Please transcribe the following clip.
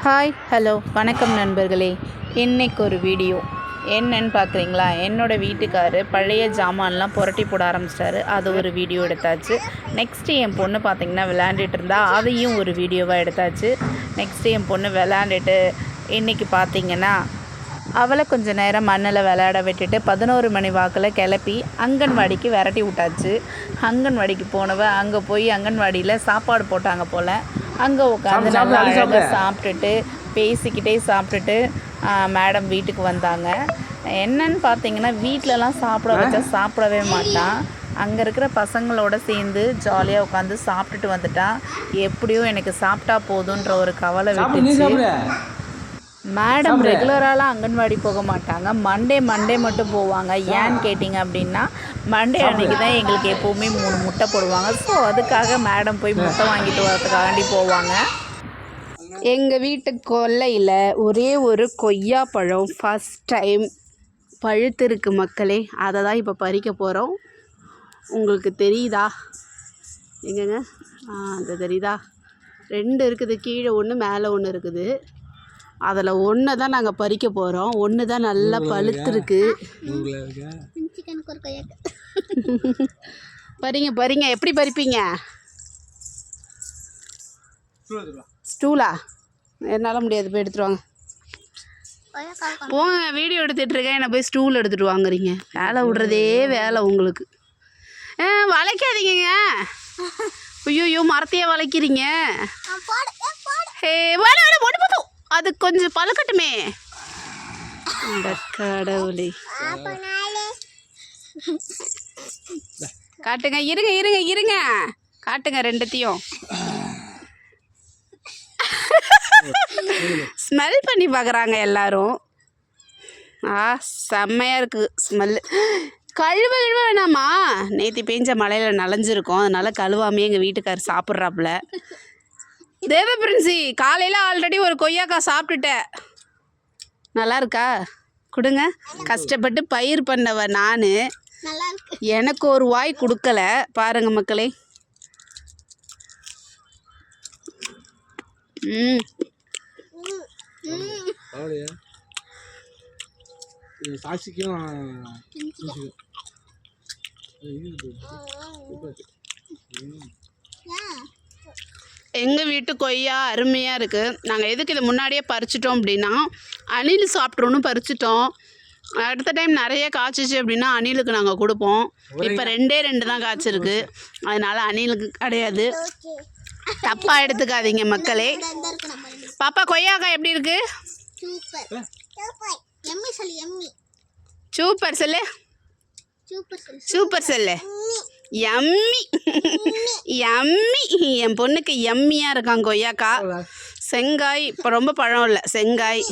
Hi hello வணக்கம் நண்பர்களே. இன்றைக்கு ஒரு வீடியோ என்னன்னு பார்க்குறீங்களா? என்னோடய வீட்டுக்காரர் பழைய ஜாமான்லாம் புரட்டி போட ஆரம்பிச்சிட்டாரு. அது ஒரு வீடியோ எடுத்தாச்சு. நெக்ஸ்ட்டு என் பொண்ணு பார்த்திங்கன்னா விளையாண்டுட்டு இருந்தால் அதையும் ஒரு வீடியோவாக எடுத்தாச்சு. நெக்ஸ்ட்டு என் பொண்ணு விளையாண்டுட்டு இன்றைக்கி பார்த்திங்கன்னா அவளை கொஞ்சம் நேரம் மண்ணில் விளையாட விட்டுட்டு 11 மணி வாக்கில் கிளப்பி அங்கன்வாடிக்கு விரட்டி விட்டாச்சு. அங்கன்வாடிக்கு போனவ அங்கே போய் அங்கன்வாடியில் சாப்பாடு போட்டாங்க போல். அங்கே உட்காந்து நல்லா அழகாக சாப்பிட்டுட்டு பேசிக்கிட்டே சாப்பிட்டுட்டு மேடம் வீட்டுக்கு வந்தாங்க. என்னன்னு பார்த்தீங்கன்னா வீட்டிலலாம் சாப்பிட வச்சா சாப்பிடவே மாட்டான். அங்கே இருக்கிற பசங்களோட சேர்ந்து ஜாலியாக உட்காந்து சாப்பிட்டுட்டு வந்துட்டான். எப்படியோ எனக்கு சாப்பிட்டா போதுன்ற ஒரு கவலை விட்டுச்சு. மேடம் ரெகுலராலாம் அங்கன்வாடி போக மாட்டாங்க. மண்டே மட்டும் போவாங்க. ஏன்னு கேட்டிங்க அப்படின்னா மண்டே அன்றைக்கி தான் எங்களுக்கு எப்போவுமே 3 முட்டை போடுவாங்க. ஸோ அதுக்காக மேடம் போய் முட்டை வாங்கிட்டு வரதுக்காண்டி போவாங்க. எங்கள் வீட்டு கொல்லையில் ஒரே ஒரு கொய்யா பழம் ஃபஸ்ட் டைம் பழுத்திருக்கு மக்களே. அதை தான் இப்போ பறிக்க போகிறோம். உங்களுக்கு தெரியுதா? எங்கங்க அது தெரியுதா? 2 இருக்குது, கீழே ஒன்று மேலே ஒன்று இருக்குது. அதில் ஒன்று தான் நாங்கள் பறிக்க போகிறோம். ஒன்று தான் நல்லா பழுத்துருக்கு. பறிங்க. எப்படி பறிப்பீங்க? ஸ்டூலா? என்னால் முடியாது, போய் எடுத்துருவாங்க. போங்க, வீடியோ எடுத்துகிட்ருக்கேன், என்னை போய் ஸ்டூல் எடுத்துகிட்டு வாங்குறீங்க. வேலை விடுறதே வேலை உங்களுக்கு. வளைக்காதீங்க. ஐயோ மரத்தையே வளைக்கிறீங்க. போட்டு போதும், அது கொஞ்சம் பழக்கட்டுமே. கடவுளே, காட்டுங்க. இருங்க காட்டுங்க ரெண்டுத்தையும். ஸ்மெல் பண்ணி பார்க்குறாங்க எல்லாரும். செம்மையாக இருக்குது ஸ்மெல்லு. கழுவ வேணாமா? நேற்று பெஞ்ச மழையில் நனைஞ்சிருக்கோம், அதனால் கழுவாமே எங்கள் வீட்டுக்கார் சாப்பிட்றாப்புல. தேவபிரின்சி, காலையில் ஆல்ரெடி ஒரு கொய்யாக்காய் சாப்பிட்டுட்டேன். நல்லா இருக்கா? கொடுங்க. கஷ்டப்பட்டு பயிர் பண்ணவ நான், எனக்கு ஒரு வாய் கொடுக்கல பாருங்க மக்களே. எங்கள் வீட்டு கொய்யா அருமையாக இருக்குது. நாங்கள் எதுக்கு இதை முன்னாடியே பறிச்சிட்டோம் அப்படின்னா அணில் சாப்பிட்றோன்னு பறிச்சிட்டோம். அடுத்த டைம் நிறைய காய்ச்சிச்சு அப்படின்னா அணிலுக்கு நாங்கள் கொடுப்போம். இப்போ 2 தான் காய்ச்சிருக்கு, அதனால் அணிலுக்கு கிடையாது. தப்பாக எடுத்துக்காதீங்க மக்களே. பாப்பா கொய்யாக்காய் எப்படி இருக்கு? சூப்பர் சொல்லு. சூப்பர் சொல்லு. யம்மி. என் பொண்ணுக்கு யம்மியாக இருக்காங்க கொய்யாக்காய். செங்காய் இப்போ ரொம்ப பழம் இல்லை, செங்காய்.